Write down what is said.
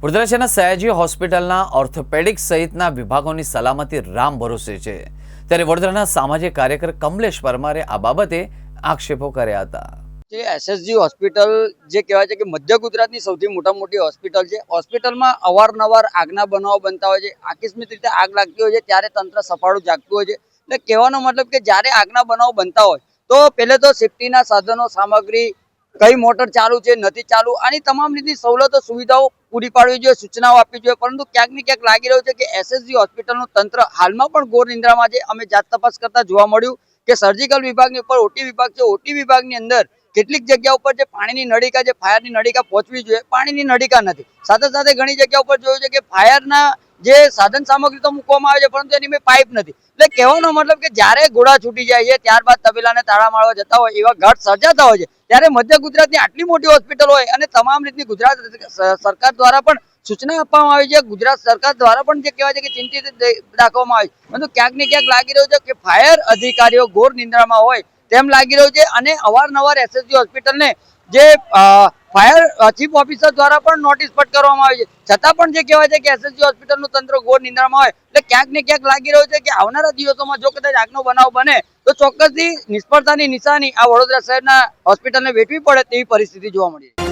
વડોદરા શહેરના સયાજી હોસ્પિટલના ઓર્થોપેડિક સહિતના વિભાગોની સલામતી રામ ભરોસે છે, ત્યારે વડોદરાના સામાજિક કાર્યકર કમલેશ પરમારે આ બાબતે આક્ષેપો કર્યા હતા। જે એસએસજી હોસ્પિટલ જે કહેવાય છે કે મધ્ય ગુજરાતની સૌથી મોટી હોસ્પિટલ છે। હોસ્પિટલમાં અવારનવાર આગના બનાવો બનતા હોય છે। આકસ્મિક રીતે આગ લાગતી હોય છે ત્યારે તંત્ર સફાળું જાગતું હોય છે। એટલે કહેવાનો મતલબ કે જ્યારે આગના બનાવો બનતા હોય તો પહેલે તો સેફટીના સાધનો સામગ્રી કઈ મોટર ચાલુ છે નથી ચાલુ આની તમામ રીતની સવલતો સુવિધાઓ પૂરી પાડવી જોઈએ, સૂચનાઓ આપવી જોઈએ। પરંતુ ક્યાંક ને ક્યાંક લાગી રહ્યું છે કે એસએસજી હોસ્પિટલનું તંત્ર હાલમાં પણ ઘોર નિંદ્રામાં છે। અમે જાત તપાસ કરતા જોવા મળ્યું કે સર્જિકલ વિભાગની ઉપર ઓટી વિભાગ છે, ઓટી વિભાગની અંદર કેટલીક જગ્યા ઉપર જે પાણીની નળીકા જે ફાયરની નળીકા પહોંચવી જોઈએ પાણીની નળીકા નથી। સાથે સાથે ઘણી જગ્યા ઉપર જોયું છે કે ફાયરના જે સાધન સામગ્રી તો મૂકવામાં આવે છે પરંતુ એની મેં પાઇપ નથી। એટલે કહેવાનો મતલબ કે જ્યારે ઘોડા છૂટી જાય છે ત્યારબાદ તબેલાને તાળા મારવા જતા હોય એવા ઘાટ સર્જાતા હોય છે, ત્યારે મધ્ય ગુજરાતની આટલી મોટી હોસ્પિટલ હોય અને તમામ રીતની ગુજરાત સરકાર દ્વારા પણ સૂચના આપવામાં આવી છે, ગુજરાત સરકાર દ્વારા પણ જે કહેવાય છે કે ચિંતિત દાખવવામાં આવે છે, પરંતુ ક્યાંક ને ક્યાંક લાગી રહ્યું છે કે ફાયર અધિકારીઓ ઘોર નિંદ્રામાં હોય તેમ લાગી રહ્યું છે। અને અવારનવાર એસએસજી હોસ્પિટલને જે ફાયર ચીફ ઓફિસર દ્વારા પણ નોટિસ ફટકારવામાં આવી છે, છતાં પણ જે કહેવાય છે કે એસએસજી હોસ્પિટલનું તંત્ર ઘોર નિંદ્રામાં હોય એટલે ક્યાંક ને ક્યાંક લાગી રહ્યું છે કે આવનારા દિવસોમાં જો કદાચ આગનો બનાવ બને તો ચોક્કસથી નિષ્ફળતાની નિશાની આ વડોદરા શહેરના હોસ્પિટલને વેઠવી પડે તેવી પરિસ્થિતિ જોવા મળી છે।